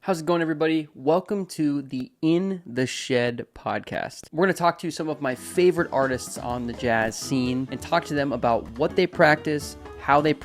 How's it going, everybody? Welcome to the In the Shed podcast. We're going to talk to some of my favorite artists on the jazz scene and talk to them about what they practice, how they've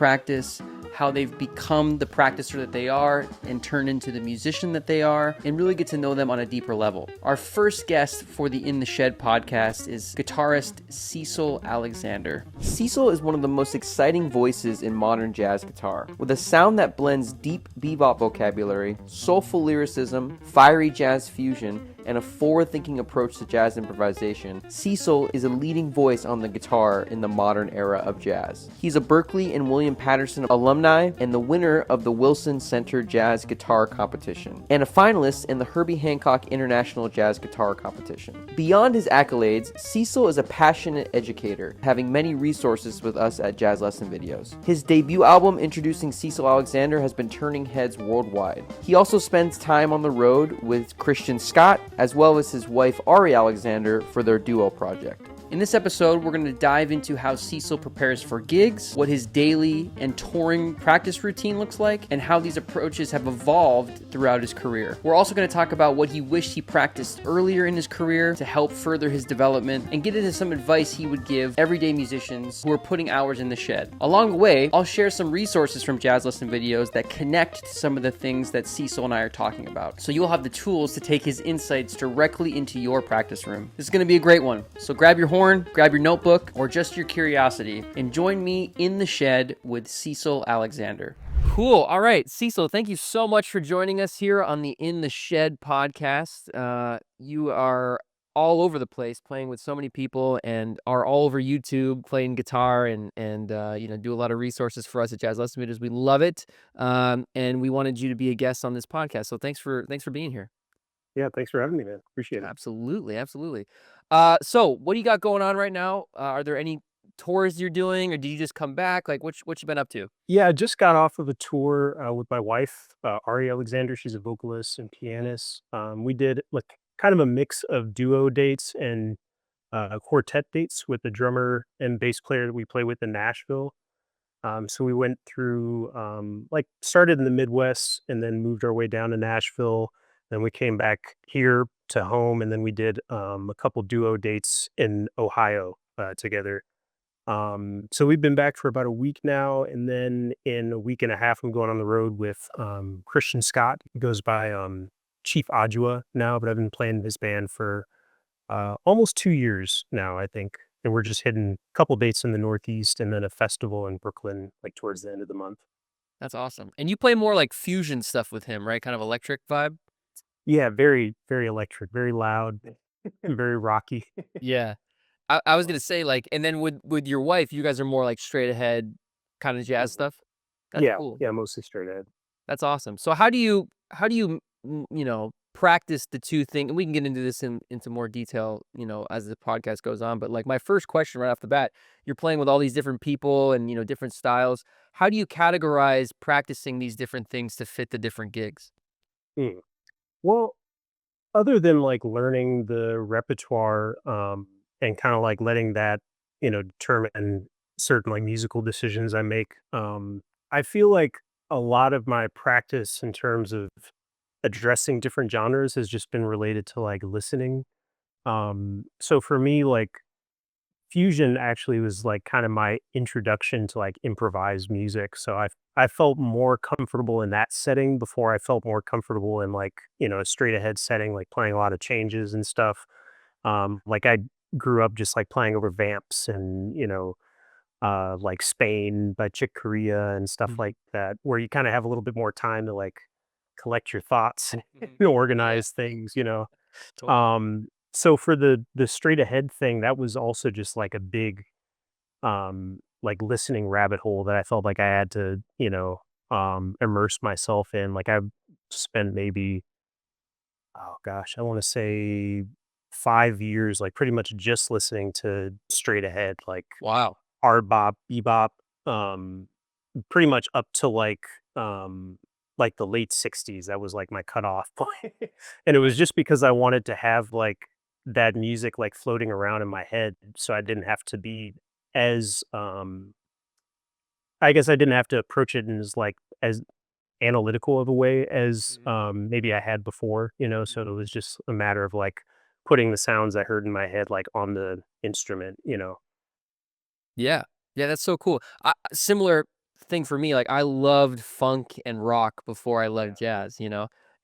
become the practicer that they are and turned into the musician that they are, and really get to know them on a deeper level. Our first guest for the In the Shed podcast is guitarist Cecil Alexander. Cecil is one of the most exciting voices in modern jazz guitar. With a sound that blends deep bebop vocabulary, soulful lyricism, fiery jazz fusion, and a forward-thinking approach to jazz improvisation, Cecil is a leading voice on the guitar in the modern era of jazz. He's a Berklee and William Paterson alumni and the winner of the Wilson Center Jazz Guitar Competition, and a finalist in the Herbie Hancock International Jazz Guitar Competition. Beyond his accolades, Cecil is a passionate educator, having many resources with us at Jazz Lesson Videos. His debut album introducing Cecil Alexander has been turning heads worldwide. He also spends time on the road with Christian Scott, as well as his wife Ari Alexander for their duo project. In this episode, we're going to dive into how Cecil prepares for gigs, what his daily and touring practice routine looks like, and how these approaches have evolved throughout his career. We're also going to talk about what he wished he practiced earlier in his career to help further his development, and get into some advice he would give everyday musicians who are putting hours in the shed. Along the way, I'll share some resources from Jazz Lesson Videos that connect to some of the things that Cecil and I are talking about, so you'll have the tools to take his insights directly into your practice room. This is going to be a great one, so grab your horn, grab your notebook, or just your curiosity, and join me in the shed with Cecil Alexander. Cool. All right, Cecil, thank you so much for joining us here on the In the Shed podcast. You are all over the place playing with so many people and are all over YouTube playing guitar and do a lot of resources for us at Jazz Lesson Videos. We love it. And we wanted you to be a guest on this podcast. So thanks for being here. Yeah, thanks for having me, man. Appreciate it. Absolutely. So what do you got going on right now? Are there any tours you're doing, or did you just come back? Like, what you been up to? Yeah, I just got off of a tour with my wife, Ari Alexander. She's a vocalist and pianist. We did like kind of a mix of duo dates and quartet dates with the drummer and bass player that we play with in Nashville. So we went through started in the Midwest and then moved our way down to Nashville. Then we came back here to home, and then we did a couple duo dates in Ohio together. So we've been back for about a week now, and then in a week and a half, I'm going on the road with Christian Scott. He goes by Chief Adjua now, but I've been playing in his band for almost 2 years now, I think. And we're just hitting a couple dates in the Northeast and then a festival in Brooklyn, like towards the end of the month. That's awesome. And you play more like fusion stuff with him, right? Kind of electric vibe. Yeah, very, very electric, very loud, and very rocky. Yeah. I was gonna say, like, and then with your wife, you guys are more like straight ahead kind of jazz Mhm. stuff. That's Yeah, cool. yeah, mostly straight ahead. That's awesome. So how do you practice the two things? And we can get into this into more detail, as the podcast goes on. But like my first question right off the bat, you're playing with all these different people and different styles. How do you categorize practicing these different things to fit the different gigs? Mm. Well, other than like learning the repertoire, and kind of like letting that, determine certain like musical decisions I make, I feel like a lot of my practice in terms of addressing different genres has just been related to like listening. So for me, like fusion actually was like kind of my introduction to like improvised music. So I felt more comfortable in that setting before I felt more comfortable in like, a straight ahead setting, like playing a lot of changes and stuff. Like I grew up just like playing over vamps and, like Spain by Chick Corea and stuff Mhm. like that, where you kind of have a little bit more time to like collect your thoughts Mhm. and Yeah, organize things. totally. So for the straight ahead thing, that was also just like a big like listening rabbit hole that I felt like I had to, immerse myself in. Like I've spent maybe, oh gosh, I want to say 5 years, like pretty much just listening to straight ahead, like Wow. hard bop, bebop, um, pretty much up to like the late 60s. That was like my cutoff point. And it was Nice. just because I wanted to have like that music like floating around in my head so I didn't have to be as I guess I didn't have to approach it as like as analytical of a way as, Mhm. maybe I had before, so it Mhm. was just a matter of, like, putting the sounds I heard in my head, like, on the instrument. Yeah. Yeah, that's so cool. Similar thing for me, like, I loved funk and rock before I loved Yeah. jazz,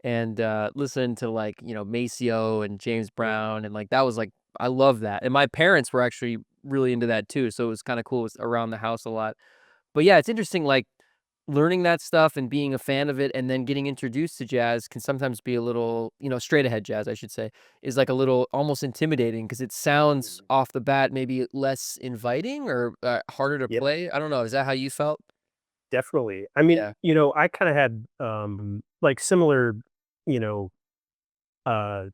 and, listening to, like, Maceo and James Mm. Brown, and, like, that was, like I love that, and my parents were actually really into that too, so it was kinda cool. It was around the house a lot. But, yeah, it's interesting, like, learning that stuff and being a fan of it and then getting introduced to jazz can sometight be a little straight ahead jazz, I should say, is, like, a little almost intimidating because it sounds Mhm. off the bat maybe less inviting or, harder to Yep, play. I don't know, is that how you felt? definitely. I mean, Yeah. I kinda had, like, similar, you know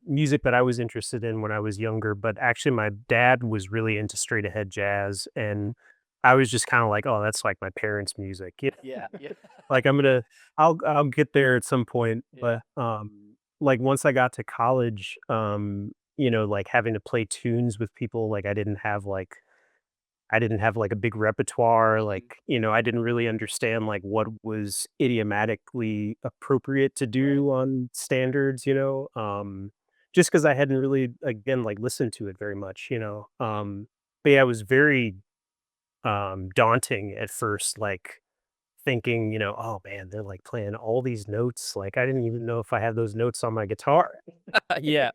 music that I was interested in when I was younger, but actually my dad was really into straight ahead jazz, and I was just kinda like, "Oh, that's like my parents' music," Yeah, yeah. Like, I'll get there at some point, Yeah. but, like, once I got to college, like, having to play tunes with people, like, I didn't have, like, a big repertoire, Mhm. like, I didn't really understand, like, what was idiomatically appropriate to Right. do on standards, just because I hadn't really, again, like, listened to it very much. But yeah, it was very, daunting at first, like, thinking, "Oh, man, they're, like, playing all these notes, like, I didn't even know if I had those notes on my guitar." Yeah,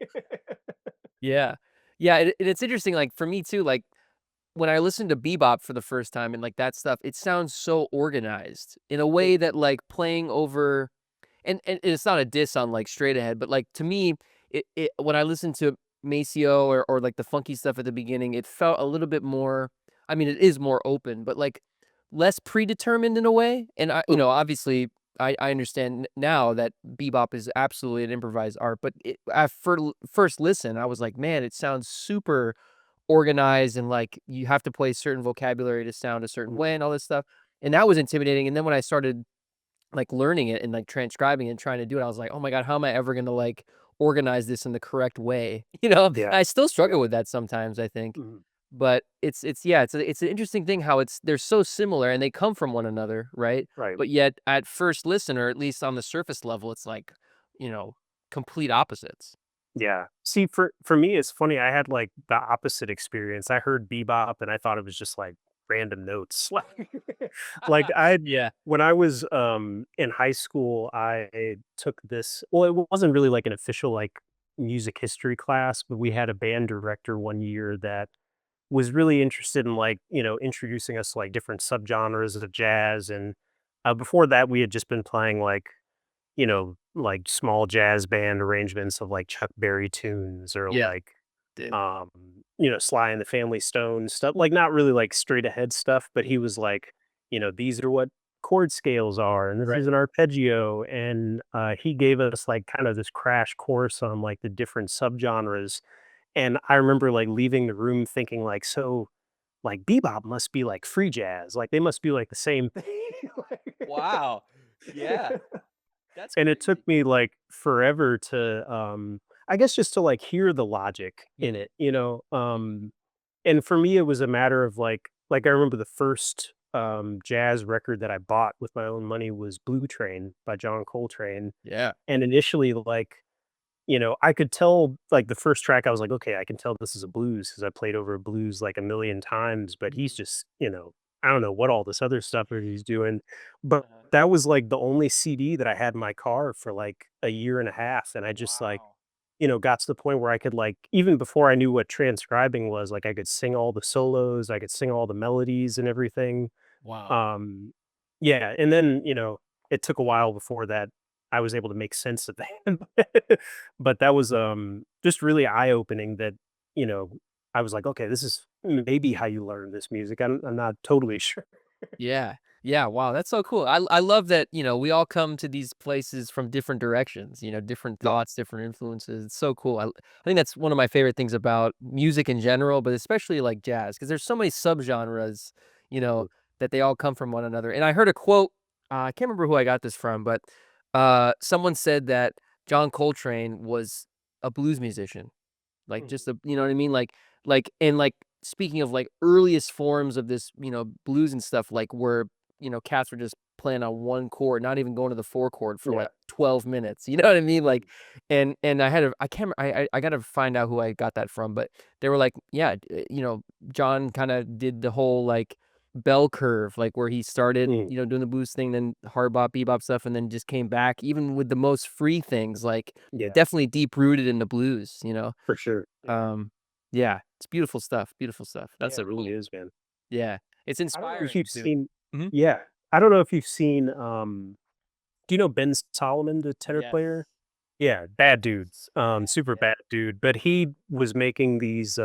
yeah. Yeah, and it's interesting, like, for me too, like, when I listened to bebop for the first time and, like, that stuff, it sounds so organized in a Mm, way that, like, playing over and it's not a diss on, like, straight ahead, but, like, to me, it when I listened to Maceo or, like, the funky stuff at the beginning, it felt a little bit more I mean, it is more open, but, like, less predetermined in a way, and mhm, obviously, I understand now that bebop is absolutely an improvised art, but at first listen, I was like, "Man, it sounds super organized and, like, you have to play certain vocabulary to sound a certain mhm, way and all this stuff," and that was intimidating, and then when I started like, learning it and, like, transcribing and trying to do it, I was like, "Oh my god, how am I ever gonna, like, organize this in the correct way?" You know? yeah, I still yeah, struggle with that sometimes, I think. mhm, But it's yeah, it's an interesting thing how they're so similar and they come from one another, right? right. But yet, at first listen, or at least on the surface level, it's like, you know, complete opposites. Yeah. See, for me, it's funny. I had like the opposite experience. I heard bebop and I thought it was just like random notes. Like I Yeah. when I was in high school, I took this. Well, it wasn't really like an official like music history class, but we had a band director one year that was really interested in like introducing us to like different subgenres of jazz. And before that, we had just been playing like small jazz band arrangements of like Chuck Berry tunes or Yeah, like, dude. Sly and the Family Stone stuff, like not really like straight ahead stuff, but he was like, these are what chord scales are, and this Right. is an arpeggio. And he gave us like kind of this crash course on like the different subgenres. And I remember like leaving the room thinking like, so like bebop must be like free jazz, like they must be like the same thing. Wow. Yeah. That's And it took crazy. me, like, forever to, I guess just to, like, hear the logic in Mhm, it. mhm. And for me, it was a matter of, I remember the first, jazz record that I bought with my own money was Blue Train by John Coltrane, Yeah. and initially, I could tell, like, the first track, I was like, "Okay, I can tell this is a blues because I played over blues, like, a million times," but he's Mhm. just, I don't know what all this other stuff that he's doing, but Uh-huh. that was, like, the only CD that I had in my car for, like, a year and a half, and I just, like, Wow. got to the point where I could, like even before I knew what transcribing was, like, I could sing all the solos, I could sing all the melodies and everything. Wow. Um, yeah, and then, it took a while before that I was able to make sense of that. But that was, just really eye-opening that, you know, I was like, "Okay, this is maybe how you learn this music." I'm not totally sure. Yeah. Yeah, wow, that's so cool. I love that, we all come to these places from different directions, different Yeah. thoughts, different influences. It's so cool. I think that's one of my favorite things about music in general, but especially like jazz, because there's so many subgenres, you know, Mm, that they all come from one another. And I heard a quote, I can't remember who I got this from, but someone said that John Coltrane was a blues musician. Like, mhm, just you know what I mean? And, like, speaking of, like, earliest forms of this, blues and stuff, like, where, cats were just playing on one chord, not even going to the 4 chord for like 12 minutes. You know what I mean? Like, and I can't, I gotta find out who I got that from, but they were like, yeah, you know, John kind of did the whole like bell curve, like where he started, you know, doing the blues thing, then hard bop, bebop stuff, and then just came back, even with the most free things, like definitely deep rooted in the blues, you know? For sure. Yeah, it's beautiful stuff. Beautiful stuff. It really is, man. Yeah, it's I don't know if inspiring you've too. seen Mhm. yeah. I don't know if you've seen, do you know Ben Solomon, the tenor Yes. player? Yeah, bad dude, Yeah, super yeah. bad dude, but he was making these,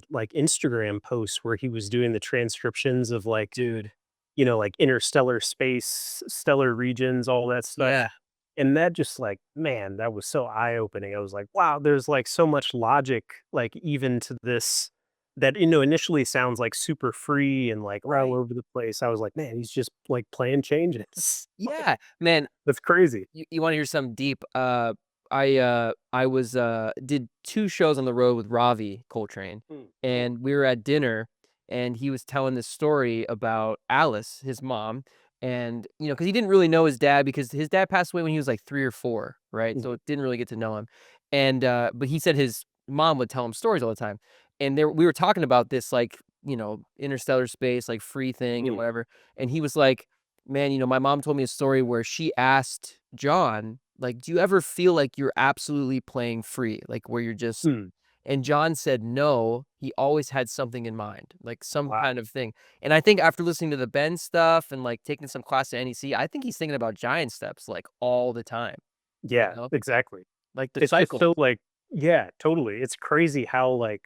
like, Instagram posts where he was doing the transcriptions of, like, Dude. you know, like, interstellar space, stellar regions, all that stuff, Yeah. and that just, like, man, that was so eye-opening. I was like, "Wow, there's, like, so much logic, like, even to this that, you know, initially sounds, like, super free and, like, all Right. over the place." I was like, "Man, he's just, like, playing changes." Yeah, man, That's crazy. you wanna hear something deep? I was, did 2 shows on the road with Ravi Coltrane, and we were at dinner, and he was telling this story about Alice, his mom, and, you know, because he didn't really know his dad because his dad passed away when he was, like, 3 or 4, right? Mhm. So didn't really get to know him, and, but he said his mom would tell him stories all the time, and we were talking about this, like, you know, interstellar space, like, free thing and Mm. whatever, and he was like, "Man, you know, my mom told me a story where she asked John, like, 'Do you ever feel like you're absolutely playing free? Like, where you're just'" Mm. and John said, "No, he always had something in mind, like, some Wow. kind of thing." And I think after listening to the Ben stuff and, like, taking some class at NEC, I think he's thinking about giant steps, like, all the time, you Yeah, know? exactly. Like the It's just cycles. so, like yeah, totally. It's crazy how, like,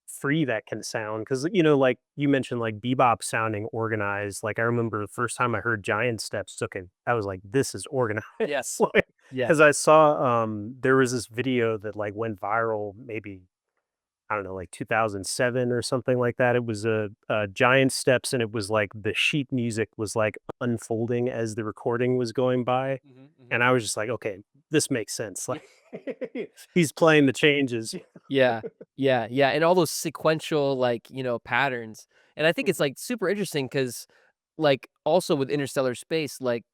free that can sound because you know, like, you mentioned, like, bebop sounding organized, like, I remember the first time I heard giant steps, okay, I was like, "This is organized." Yes. Like, Yes. 'cause I saw, there was this video that, like, went viral maybe, I don't know, like 2007 or something like that. It was a giant steps, and it was like the sheet music was, like, unfolding as the recording was going by, Mhm, mhm. and I was just like, "Okay, this makes sense." Ye Like, he's playing the changes. Yeah. Yeah, yeah, and all those sequential, like, you know, patterns, and I think it's, like, super interesting because, like, also with interstellar space, like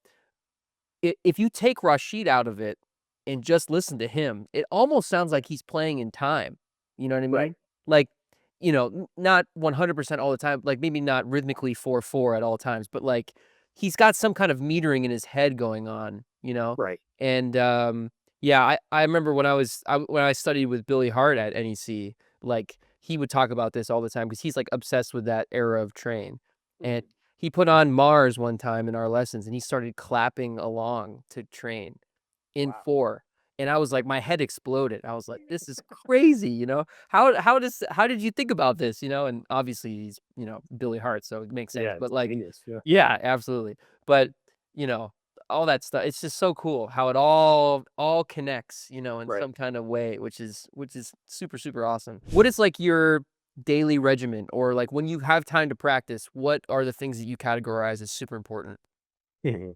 if you take Rashid out of it and just listen to him, it almost sounds like he's playing in time. You know what I Right, mean? Like, you know, not 100% all the time, like maybe not rhythmically 4/4 at all times, but like he's got some kind of metering in his head going on, you know? right. And yeah, I remember when when I studied with Billy Hart at NEC, like he would talk about this all the time because he's like obsessed with that era of train. And Mhm. he put on Mars one time in our lessons, and he started clapping along to Train in Wow. 4, and I was like my head exploded. I was like, "This is crazy," you know? How did you think about this, you know? And obviously he's, you know, Billy Hart, so it makes sense, Yeah, but, it's like genius, yeah. yeah, absolutely. But, you know, all that stuff, it's just so cool how it all connects, you know, in Right. some kind of way, which is super, super awesome. What is, like, your daily regimen or, like, when you have time to practice, what are the things that you categorize as super important? Mhm.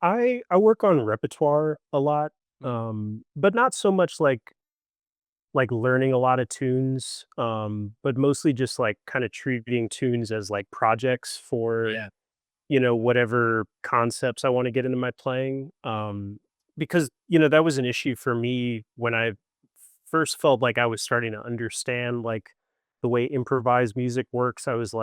I work on repertoire a lot, Mm, but not so much like learning a lot of tunes, but mostly just like kind of treating tunes as like projects for, yeah. you know, whatever concepts I want to get into my playing. Because, you know, that was an issue for me when I first felt like I was starting to understand like the way improvised music works. I was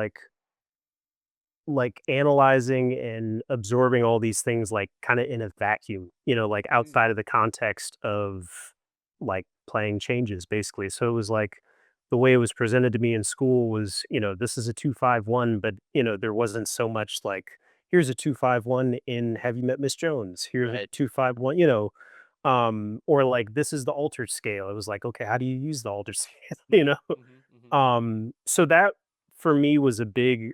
like analyzing and absorbing all these things like kind of in a vacuum, you know, like Mm, outside of the context of like playing changes basically. So it was like the way it was presented to me in school was, you know, this is a 2-5-1, but you know, there wasn't so much like here's a 2-5-1 in Have You Met Miss Jones? Here's a right. 2-5-1, you know, or like this is the altered scale. It was like, okay, how do you use the altered scale? You Mhm, know? mhm, mhm. So that for me was a big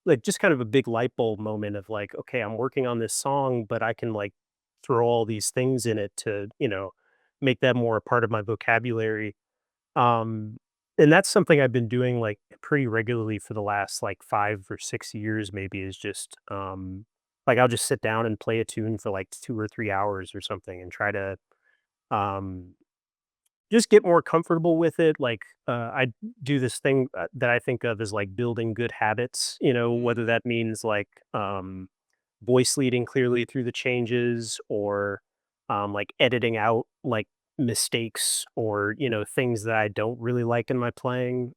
like, just kind of a big light bulb moment of like, okay, I'm working on this song, but I can like throw all these things in it to, you know, make that more a part of my vocabulary. Um, and that's something I've been doing like pretty regularly for the last like 5 or 6 years, maybe is just like I'll just sit down and play a tune for like 2 or 3 hours or something and try to um just get more comfortable with it, like, I do this thing, that I think of as, like, building good habits, you know, whether Mm, that means, like, voice leading clearly through the changes, or like editing out like mistakes, or things that I don't really like in my playing.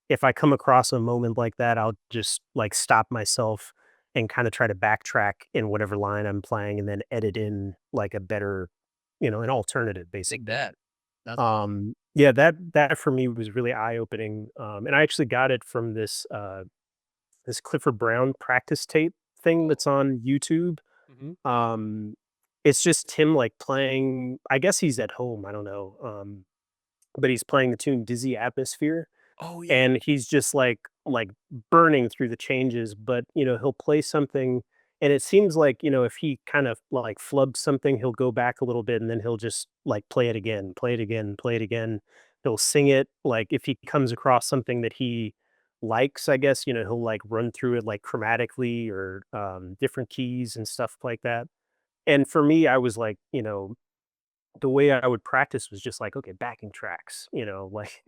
If I come across a moment like that, I'll just like stop myself and kind of try to backtrack in whatever line I'm playing, and then edit in like a better, an alternative Dig basically. that. That's Yeah, that for me was really eye opening. And I actually got it from this Clifford Brown practice tape thing that's on YouTube. Mhm. Um, it's just him like playing. I guess he's at home. I don't know. But he's playing the tune "Dizzy Atmosphere," Oh, yeah. and he's just like burning through the changes. But he'll play something, and it seems like if he kind of like flubs something, he'll go back a little bit, and then he'll just like play it again, play it again, play it again. He'll sing it like if he comes across something that he likes, I guess, he'll like run through it like chromatically, or different keys and stuff like that. And for me, I was like, the way I would practice was just like, okay, backing tracks, like,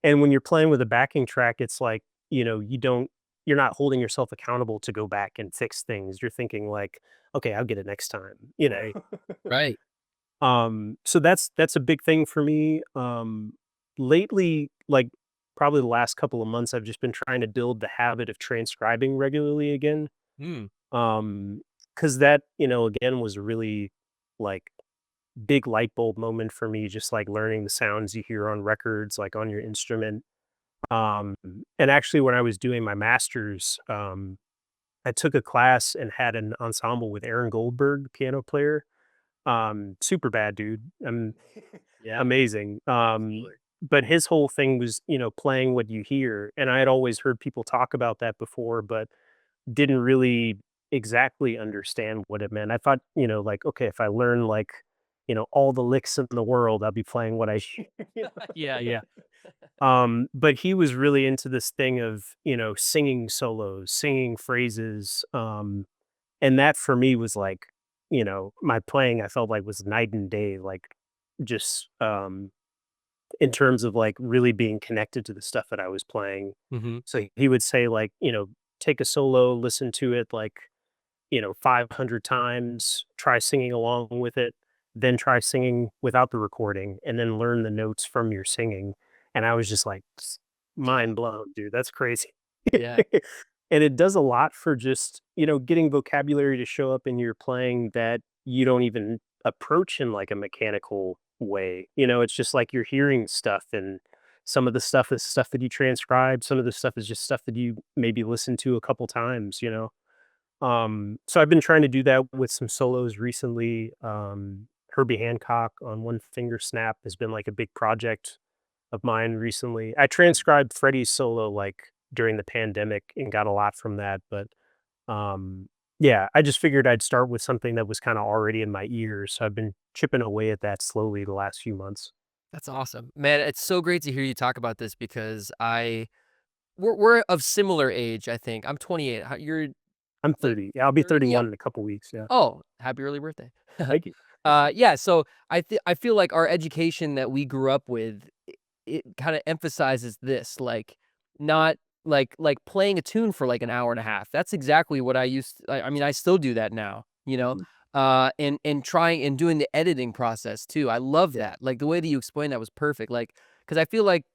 and when you're playing with a backing track, it's like, you're not holding yourself accountable to go back and fix things. You're thinking like, okay, I'll get it next time. Right. So that's a big thing for me. Lately, like probably the last couple of months, I've just been trying to build the habit of transcribing regularly again. Mm. Because that, again, was a really like big light bulb moment for me, just like learning the sounds you hear on records, like on your instrument. Um, and actually, when I was doing my master's, I took a class and had an ensemble with Aaron Goldberg, piano player. Super bad dude. Yeah. Amazing. Absolutely. But his whole thing was, playing what you hear. And I had always heard people talk about that before, but didn't really exactly understand what it meant. I thought, like, okay, if I learn like, all the licks in the world, I'll be playing what I hear. Yeah, yeah. But he was really into this thing of, singing solos, singing phrases. And that for me was like, my playing I felt like was night and day, like just in terms of like really being connected to the stuff that I was playing. Mhm. So he would say like, take a solo, listen to it like, 500 times, try singing along with it, then try singing without the recording, and then learn the notes from your singing. And I was just like, mind blown, dude. That's crazy. Yeah. And it does a lot for just, getting vocabulary to show up in your playing that you don't even approach in like a mechanical way. It's just like you're hearing stuff, and some of the stuff is stuff that you transcribe, some of the stuff is just stuff that you maybe listen to a couple times. So I've been trying to do that with some solos recently. Herbie Hancock on One Finger Snap has been like a big project of mine recently. I transcribed Freddie's solo like during the pandemic and got a lot from that, but yeah, I just figured I'd start with something that was kind of already in my ears. So I've been chipping away at that slowly the last few months. That's awesome. Man, it's so great to hear you talk about this because we're of similar age, I think. I'm 28. You're I'm like 30. Yeah, I'll be 30? Yep. 31 in a couple weeks. Yeah. Oh, happy early birthday. Thank you. Yeah, so I feel like our education that we grew up with, it kinda emphasizes this, like, not like playing a tune for, like, an hour and a half. That's exactly what I mean, I still do that now, you know? Mhm. And trying and doing the editing process too. I love Yeah. that. Like, the way that you explained that was perfect, like, because I feel like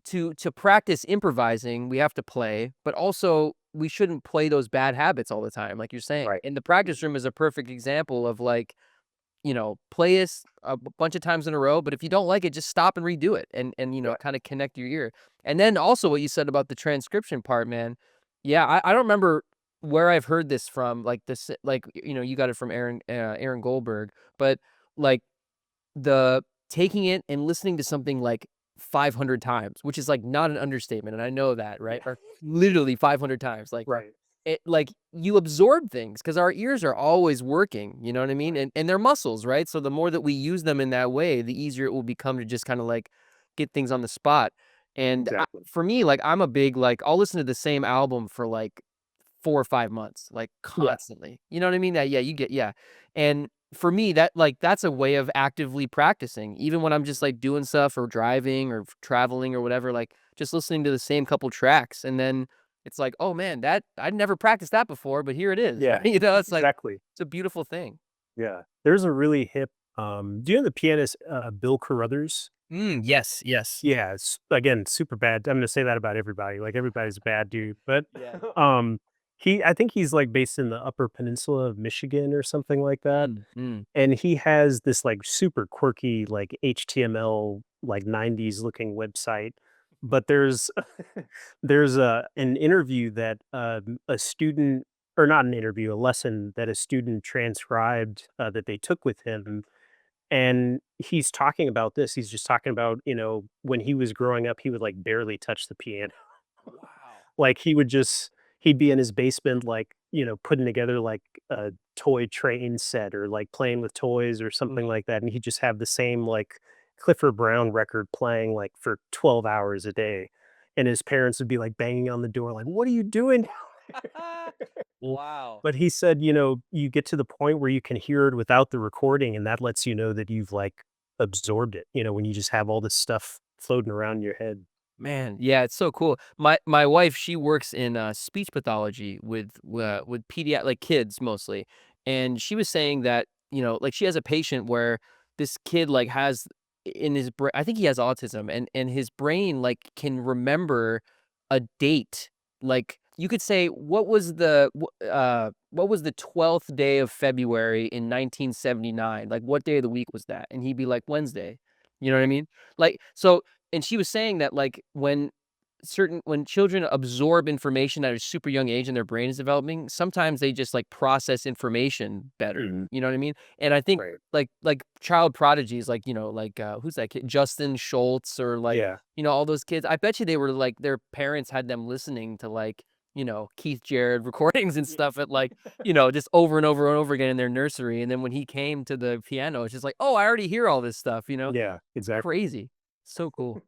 to practice improvising, we have to play, but also we shouldn't play those bad habits all the time, like you're saying. Right. And the practice room is a perfect example of like, play this bunch of times in a row, but if you don't like it, just stop and redo it and Yeah. kind of connect your ear. And then also what you said about the transcription part, man. Yeah, I don't remember where I've heard this from, like this, like, you got it from Aaron Goldberg, but like the taking it and listening to something like 500 times, which is like not an understatement, and I know that, right? Yeah. Or literally 500 times, like Right. it, like you absorb things because our ears are always working, you know what I mean? Right. And they're muscles, right? So the more that we use them in that way, the easier it will become to just kind of like get things on the spot. And Exactly. for me, like I'm a big like I'll listen to the same album for like 4 or 5 months, like, Yeah. constantly. You know what I mean? That yeah, you get yeah. And for me, that's a way of actively practicing, even when I'm just, like, doing stuff or driving or traveling or whatever, like, just listening to the same couple tracks, and then it's like, oh man, that I'd never practiced that before, but here it is, Yeah, right? You know, it's like exactly. it's a beautiful thing. Yeah. There's a really hip, do you know the pianist, Bill Carruthers? Yes, yes. Yeah, it's again, super bad. I'm gonna say that about everybody, like, everybody's a bad dude, but, Yeah. um, I think he's, like, based in the Upper Peninsula of Michigan or something like that, Mm. and he has this, like, super quirky, like, HTML, like, 90s looking website, but there's there's an interview that, a student or not an interview, a lesson that a student transcribed, that they took with him, and he's talking about this. He's just talking about, when he was growing up, he would, like, barely touch the piano. Wow. Like, he'd be in his basement, like, putting together, like, a toy train set or, like, playing with toys or something Mhm. like that, and he'd just have the same, like, Clifford Brown record playing, like, for 12 hours a day, and his parents would be, like, banging on the door like, "What are you doing?" Wow. But he said, you get to the point where you can hear it without the recording, and that lets you know that you've, like, absorbed it, when you just have all this stuff floating around in your head. Man, yeah, it's so cool. My wife, she works in speech pathology with like kids mostly, and she was saying that like she has a patient where this kid like has in his brain, I think he has autism, and his brain like can remember a date. Like you could say, what was the 12th day of February in 1979? Like what day of the week was that? And he'd be like Wednesday. You know what I mean? Like so and she was saying that, like, when children absorb information at a super young age and their brain is developing, sometimes they just, like, process information better, Mhm. you know what I mean? And I think, Right. like, child prodigies, like, who's that kid? Justin Schultz or, like, Yeah. all those kids, I bet you they were, like their parents had them listening to, like, Keith Jarrett recordings and stuff at, like, just over and over and over again in their nursery, and then when he came to the piano, it's just like, "Oh, I already hear all this stuff," you know? Yeah, exactly. Crazy. So cool.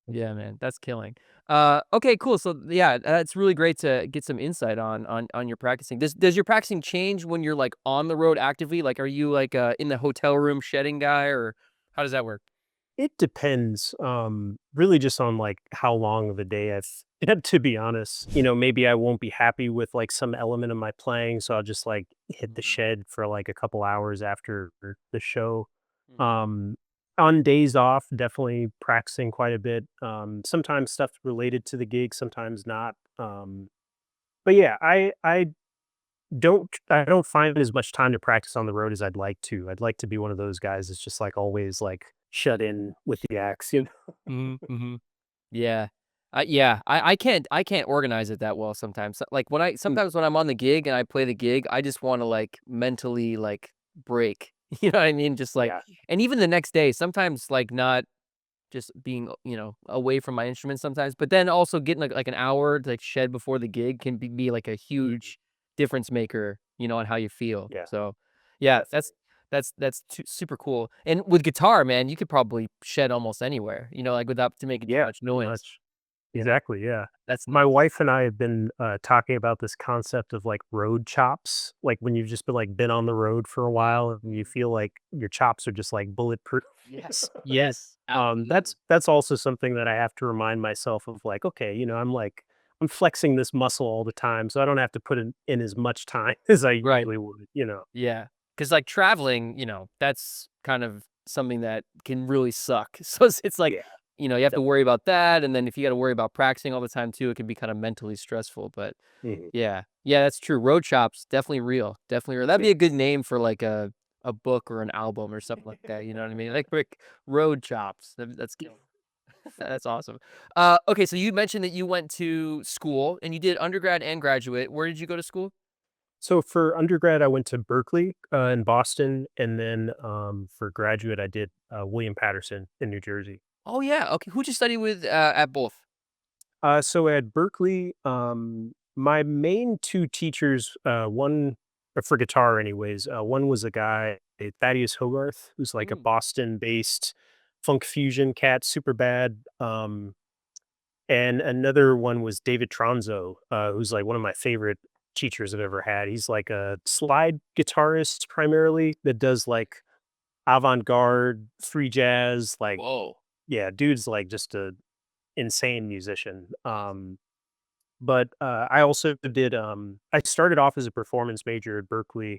Yeah, man, that's killing. Okay, cool. So yeah, that's really great to get some insight on your practicing. Does your practicing change when you're like on the road actively? Like, are you like in the hotel room shedding guy, or how does that work? It depends, really just on, like, how long of a day I've had, to be honest. Maybe I won't be happy with, like, some element of my playing, so I'll just, like, hit the Mhm, shed for, like, a couple hours after the show. mhm, Um, on days off, definitely practicing quite a bit. Sometimes stuff related to the gig, sometimes not. But yeah, I don't find as much time to practice on the road as I'd like to. I'd like to be one of those guys that's just, like, always, like, shut in with the axe. mhm. Yeah. Yeah, I can't organize it that well sometimes. Like when I Mm, sometimes when I'm on the gig and I play the gig, I just want to like mentally like break. You know what I mean? Just like yeah. and even the next day, sometimes like not just being, away from my instrument sometimes, but then also getting like an hour to like shed before the gig can be like a Mhm. huge difference maker, on how you feel. Yeah, So, yeah, definitely. that's super cool. And with guitar, man, you could probably shed almost anywhere, like without to make it too Yeah, much pretty noise. much. Yeah, Exactly, yeah. that's My nice. wife and I have been, talking about this concept of, like, road chops, like, when you've just been on the road for a while and you Mhm. feel like your chops are just, like, bulletproof. Yes. Yes. That's Absolutely. that's also something that I have to remind myself of, like, okay, I'm flexing this muscle all the time, so I don't have to put in as much time as I Right. usually would. Yeah. Because like traveling, that's kind of something that can really suck. So it's like, Yeah, you have to definitely. worry about that. And then if you got to worry about practicing all the time too, it can be kind of mentally stressful. But Mhm. yeah. Yeah, that's true. Road shops, definitely real. Definitely real. That'd Yeah. be a good name for like a book or an album or something like that. You know what I mean? Like quick road chops. That's killing. That's awesome. Okay, so you mentioned that you went to school and you did undergrad and graduate. Where did you go to school? So for undergrad, I went to Berkeley, in Boston, and then, for graduate, I did, William Paterson in New Jersey. Oh yeah. Okay. Who'd you study with at both? So at Berkeley, my main 2 teachers, one for guitar anyways, one was a guy, Thaddeus Hogarth, who's like a Mm. Boston-based funk fusion cat, super bad, and another one was David Tronzo, who's, like, one of my favorite teachers I've ever had. He's, like, a slide guitarist primarily that does, like, avant-garde, free jazz, like Whoa. yeah, dude's, like, just a insane musician, But I also did. I started off as a performance major at Berklee,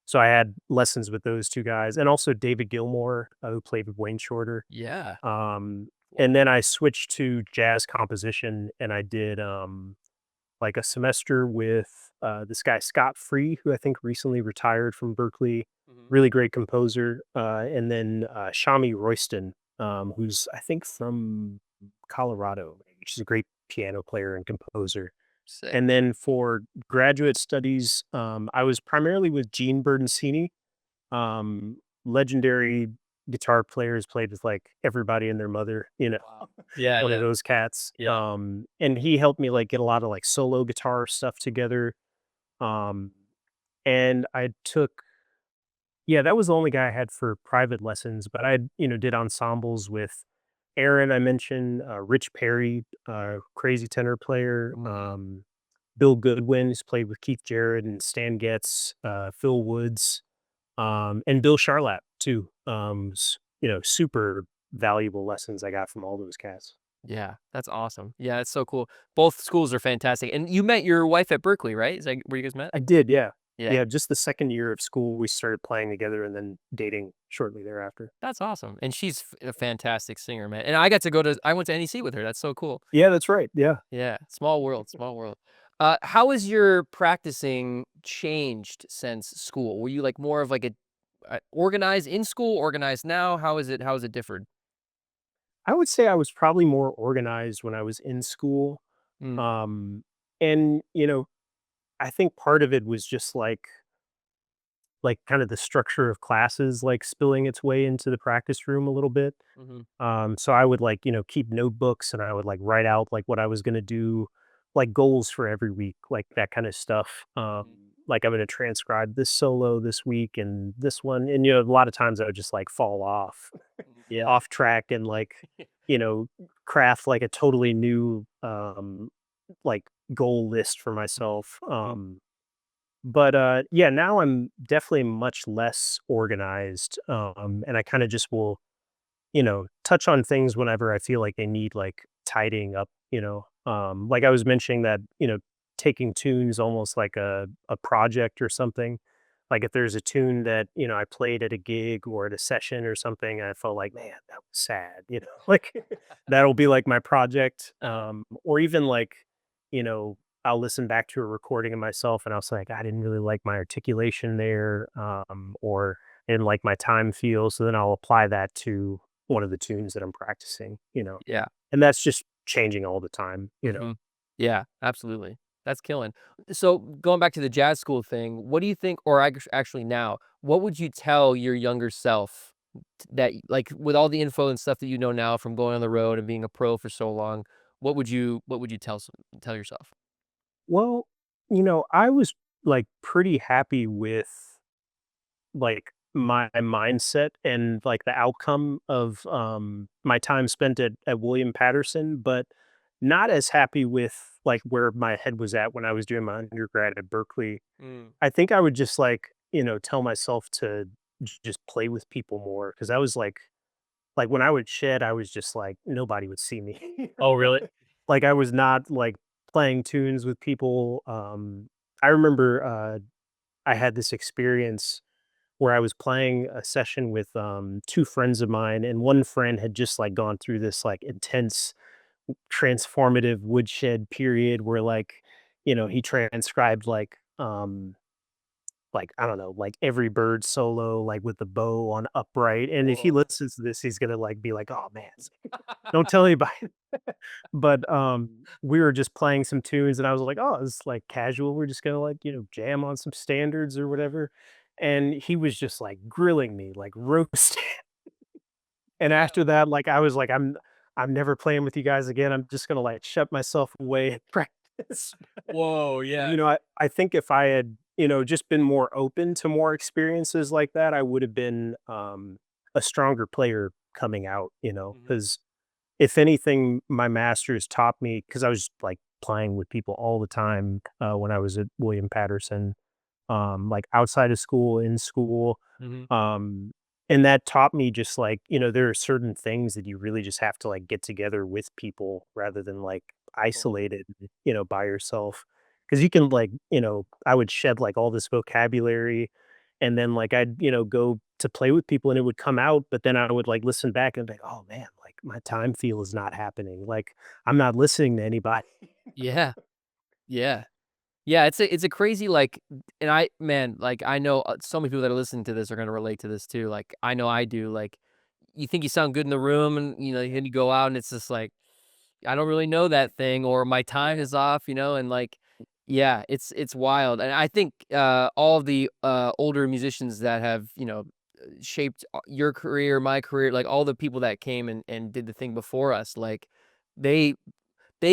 so I had lessons with those two guys, and also David Gilmour, who played with Wayne Shorter. Yeah. Um, Wow. and then I switched to jazz composition, and I did like a semester with this guy Scott Free, who I think recently retired from Berklee. Mhm. Really great composer, and then Shami Royston, who's I think from Colorado. She's a great piano player and composer. Sick. And then for graduate studies, I was primarily with Gene Bertoncini, um, legendary guitar players, played with like everybody and their mother, Wow. Yeah, one of yeah, those cats. yeah. And he helped me like get a lot of like solo guitar stuff together. Um, and I took, yeah, that was the only guy I had for private lessons, but I, did ensembles with Aaron, I mentioned, Rich Perry, crazy tenor player, Mhm. Bill Goodwin, who's played with Keith Jarrett and Stan Getz, Phil Woods, and Bill Charlap too. Super valuable lessons I got from all those cats. Yeah, that's awesome. Yeah, it's so cool. Both schools are fantastic. And you met your wife at Berkeley, right? Is that where you guys met? I did, yeah. Yeah, Yeah, just the second year of school, we started playing together and then dating shortly thereafter. that's awesome. And she's a fantastic singer, man. And I went to NEC with her. That's so cool. Yeah, that's right. Yeah. Yeah, small world, small world. How has your practicing changed since school? Were you like more of like a organized in school, organized now? How is it differed? I would say I was probably more organized when I was in school. Mm, Um, and, I think part of it was just like kind of the structure of classes like spilling its way into the practice room a little bit. mhm, So I would like, keep notebooks and I would like write out like what I was going to do, like goals for every week, like that kind of stuff. mhm, Like I'm going to transcribe this solo this week and this one. And, a lot of times I would just like fall mhm. Yeah. off track and like, you know, craft like a totally new, like goal list for myself. Mhm. But yeah, now I'm definitely much less organized. And I kind of just will, touch on things whenever I feel like they need like tidying up. Like I was mentioning that, taking tunes almost like a project or something. Like if there's a tune that, I played at a gig or at a session or something, I felt like, man, that was sad, like that'll be like my project. Or even like, you know, I'll listen back to a recording of myself and I'll say like, I didn't really like my articulation there, or I didn't like my time feel. So then I'll apply that to one of the tunes that I'm practicing. Yeah. And that's just changing all the time. Mhm. Yeah, absolutely. That's killing. So, going back to the jazz school thing, what do you think or actually now, what would you tell your younger self like, with all the info and stuff that you know now from going on the road and being a pro for so long, what would you tell yourself? Well, I was like pretty happy with like my mindset and like the outcome of my time spent at William Paterson, but not as happy with like where my head was at when I was doing my undergrad at Berkeley. Mm. I think I would just like, tell myself to just play with people more because I was like when I would shed, I was just like nobody would see me. Oh, really? Like I was not like playing tunes with people. I remember I had this experience where I was playing a session with two friends of mine, and one friend had just like gone through this like intense transformative woodshed period where he transcribed like I don't know, like every bird solo, like with the bow on upright. And if he Whoa. listens to this, he's gonna like be like, "Oh man, don't tell anybody." But we were just playing some tunes, and I was like, "Oh, it's like casual. We're just gonna like jam on some standards or whatever." And he was just like grilling me, like roast. And after Wow. that, like I was like, I'm never playing with you guys again. I'm just gonna like shut myself away and practice. Whoa, yeah. I think if I had, just been more open to more experiences like that, I would have been a stronger player coming out, Mhm. because if anything, my masters taught me because I was like playing with people all the time when I was at William Paterson, like outside of school, in school. Mhm. Um, and that taught me just like, there are certain things that you really just have to like get together with people rather than like isolated, by yourself. Because you can like, I would shed like all this vocabulary and then like I'd, go to play with people and it would come out, but then I would like listen back and be like, oh man, like my time feel is not happening. Like I'm not listening to anybody. Yeah. Yeah. Yeah, it's a crazy, like, and I man, like, I know, so many people that are listening to this are gonna relate to this too, like, I know I do, like, you think you sound good in the room and, then you go out and it's just like, I don't really know that thing or my time is off, and, like, yeah, it's wild, and I think, all of the, older musicians that have, shaped, your career, my career, like, all the people that came and did the thing before us, like, they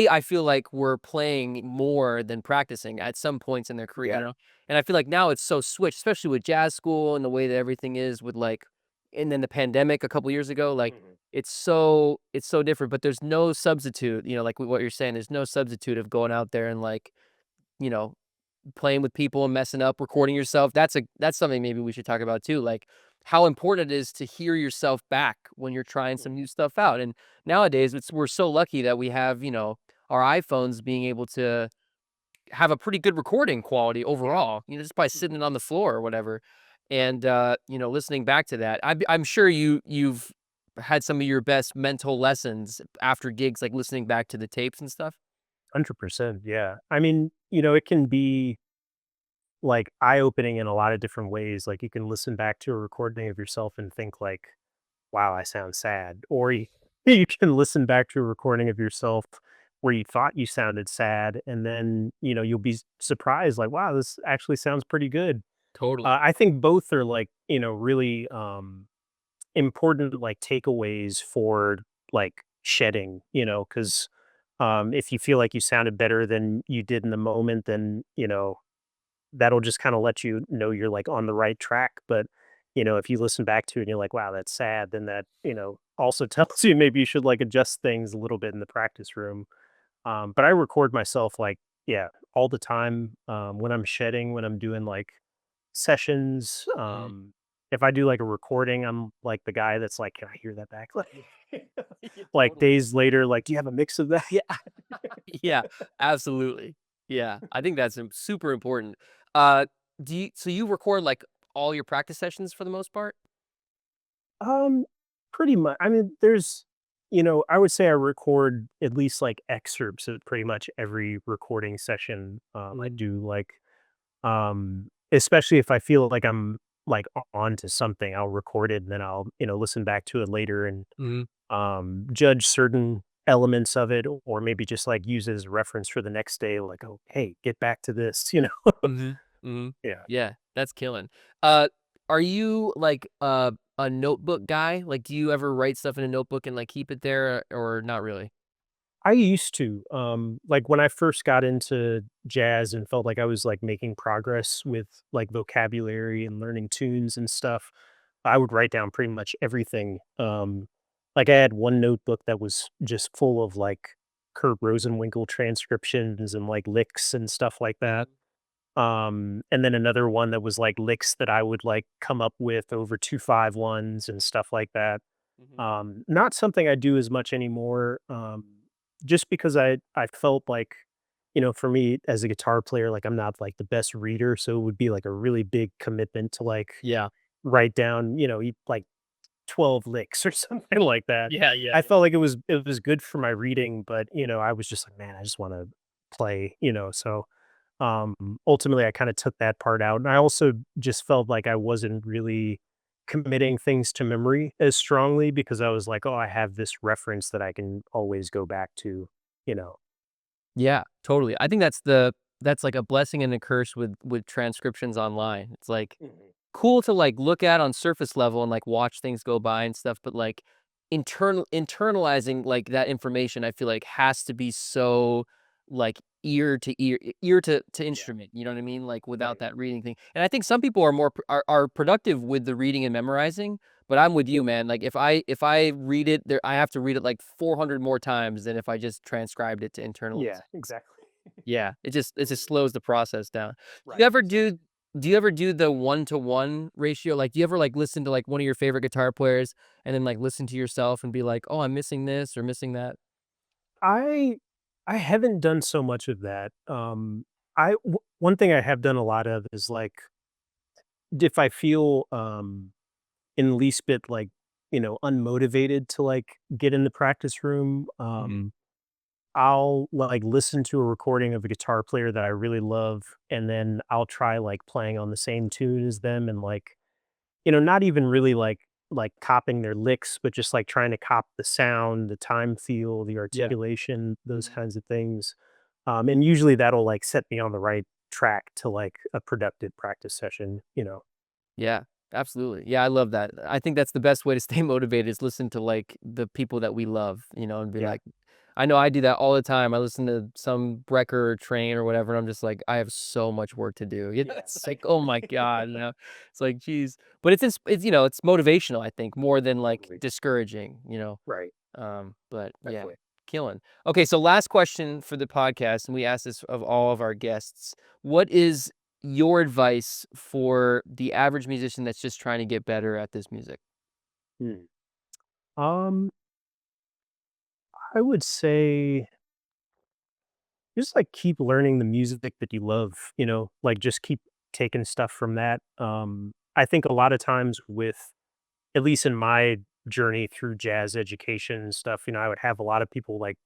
I feel like were playing more than practicing at some points in their career, Yeah. and I feel like now it's so switched, especially with jazz school and the way that everything is with, like, and then the pandemic a couple years ago, like, Mhm. it's so different, but there's no substitute, like what you're saying, there's no substitute of going out there and, like, you know, playing with people and messing up, recording yourself. That's something maybe we should talk about too, like, how important it is to hear yourself back when you're trying some new stuff out, and nowadays, we're so lucky that we have, our iPhones being able to have a pretty good recording quality Yeah. overall, just by Mhm. sitting on the floor or whatever, and, listening back to that. I'm sure you've had some of your best mental lessons after gigs, like, listening back to the tapes and stuff? 100%. Yeah. I mean, it can be like eye-opening in a lot of different ways. Like you can listen back to a recording of yourself and think like, wow, I sound sad. Or you can listen back to a recording of yourself where you thought you sounded sad. And then, you'll be surprised, like, wow, this actually sounds pretty good. Totally. I think both are like, really important like takeaways for like shedding, because if you feel like you sounded better than you did in the moment, then, that'll just kinda let you know you're, like, on the right track, but, if you listen back to it and you're like, "Wow, that's sad," then that, also tells you maybe you should, like, adjust things a little bit in the practice room. But I record myself, like, yeah, all the time, when I'm shedding, when I'm doing, like, sessions, Mhm. if I do, like, a recording, I'm, like, the guy that's like, "Can I hear that back?" Yeah, Like, totally. days later, like, "Do you have a mix of that?" Yeah. Yeah, absolutely. Yeah, I think that's super important. So you record, like, all your practice sessions for the most part? Um, Pretty much. I mean, I would say I record at least like excerpts of pretty much every recording session. I Mhm, do like, especially if I feel like I'm like on to something, I'll record it and then I'll, listen back to it later and mhm, judge certain elements of it, or maybe just like use it as a reference for the next day. Like, oh, hey, get back to this. mhm, mhm. Yeah. Yeah, that's killing. Uh, are you, like, a notebook guy? Like, do you ever write stuff in a notebook and, like, keep it there or not really? I used to, like, when I first got into jazz and felt like I was, like, making progress with, like, vocabulary and learning tunes and stuff, I would write down pretty much everything. Like, I had one notebook that was just full of, like, Kurt Rosenwinkel transcriptions and, like, licks and stuff like that. Mhm, And then another one that was, like, licks that I would, like, come up with over 2/5 and stuff like that. mhm. Not something I do as much anymore, just because I felt like, for me as a guitar player, like I'm not like the best reader, so it would be like a really big commitment to like Yeah. write down, like 12 licks or something like that. Yeah, yeah, I yeah. felt like it was good for my reading, but I was just like, man, I just want to play, so ultimately, I kinda took that part out, and I also just felt like I wasn't really committing things to memory as strongly because I was like, "Oh, I have this reference that I can always go back to," you know? Yeah, totally. I think that's like a blessing and a curse with transcriptions online. It's like Mhm. cool to like look at on surface level and like watch things go by and stuff, but like internalizing like that information, I feel like has to be so like ear to ear, ear to Yeah, instrument. You know what I mean? Like without right. that reading thing. And I think some people are more are productive with the reading and memorizing. But I'm with you, man. Like if I read it, there I have to read it like 400 more times than if I just transcribed it to internalize. Yeah, exactly. Yeah, it just slows the process down. Do you Right, ever exactly. do do you ever do the one-to-one ratio? Like, do you ever, like, listen to, like, one of your favorite guitar players and then, like, listen to yourself and be like, "Oh, I'm missing this or missing that?" I I haven't done so much of that. One thing I have done a lot of is like if I feel in the least bit like unmotivated to like get in the practice room, Hmm. I'll like listen to a recording of a guitar player that I really love, and then I'll try like playing on the same tune as them, and like not even really like copying their licks, but just like trying to cop the sound, the time feel, the Yeah. articulation, those Hmm. kinds of things. And usually that'll like set me on the right track to like a productive practice session. Yeah, absolutely. Yeah, I love that. I think that's the best way to stay motivated is listen to like the people that we love, and be Yeah. like, I know I do that all the time. I listen to some Brecker or Train or whatever, and I'm just like, I have so much work to do. Yeah. It's like, oh my God, it's like, geez. But it's motivational, I think, more than like Totally. discouraging. Right. But yeah, Definitely. killing. Okay, so last question for the podcast, and we ask this of all of our guests. What is your advice for the average musician that's just trying to get better at this music? Hmm. Um, I would say just like keep learning the music that you love, like just keep taking stuff from that. I think a lot of times with, at least in my journey through jazz education and stuff, I would have a lot of people like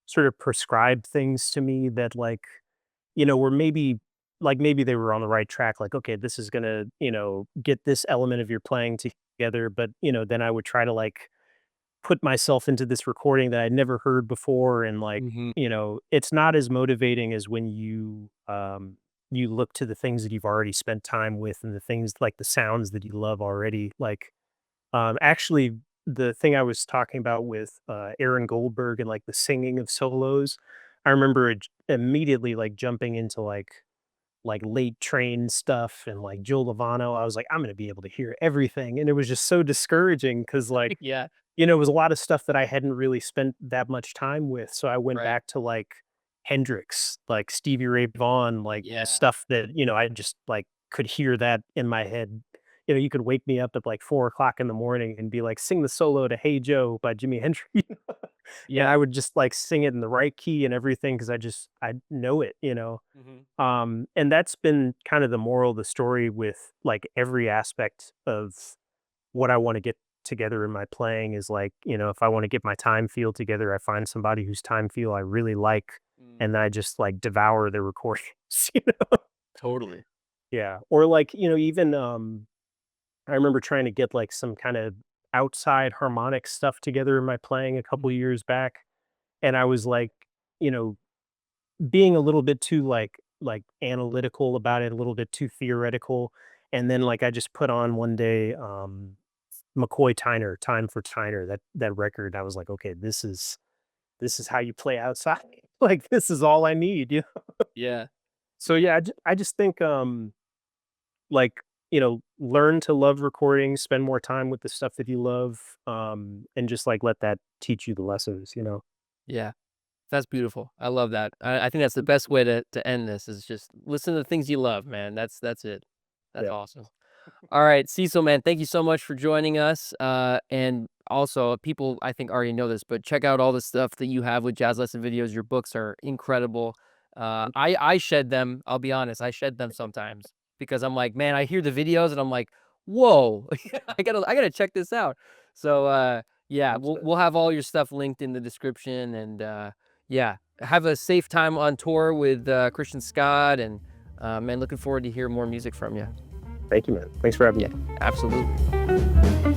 sort of prescribe things to me that were maybe they were on the right track. Like, okay, this is gonna get this element of your playing together. But, then I would try to like put myself into this recording that I'd never heard before. And like, Mhm. it's not as motivating as when you look to the things that you've already spent time with and the things like the sounds that you love already. Like actually, the thing I was talking about with, Aaron Goldberg and, like, the singing of solos, I remember immediately, like, jumping into, like, Late Train stuff and, like, Joe Lovano. I was like, "I'm gonna be able to hear everything," and it was just so discouraging because like, Yeah, it was a lot of stuff that I hadn't really spent that much time with, so I went right. back to, like, Hendrix, like, Stevie Ray Vaughan, like, Yeah. stuff that, I just, like, could hear that in my head. You could wake me up at, like, 4 o'clock in the morning and be like, "Sing the solo to Hey Joe by Jimi Hendrix," and Yeah. I would just, like, sing it in the right key and everything because I know it. Mhm. And that's been kind of the moral of the story with, like, every aspect of what I wanna get together in my playing is like, if I wanna get my time feel together, I find somebody whose time feel I really like, Mm. and then I just, like, devour their recordings, you know? Totally. Yeah, or, like, even, I remember trying to get, like, some kind of outside harmonic stuff together in my playing a couple Mhm. years back, and I was, like, you know, being a little bit too, like, analytical about it, a little bit too theoretical, and then, like, I just put on one day, McCoy Tyner, Time for Tyner, that record. I was like, "Okay, this is how you play outside." Like, this is all I need, Yeah. So, yeah, I just think, like, learn to love recording, spend more time with the stuff that you love, and just, like, let that teach you the lessons. Yeah. That's beautiful. I love that. I think that's the best way to end this is just listen to the things you love, man. That's it. That's Yeah. awesome. All right, Cecil, man, thank you so much for joining us. And also, people I think already know this, but check out all the stuff that you have with jazz lesson videos. Your books are incredible. Mhm. I shed them. I'll be honest, I shed them sometimes because I'm like, man, I hear the videos and I'm like, whoa, I gotta check this out. So yeah, we'll 100%. we'll have all your stuff linked in the description, and yeah, have a safe time on tour with Christian Scott, and man, looking forward to hear more music from you. Thank you, man. Thanks for having Yeah, me. absolutely.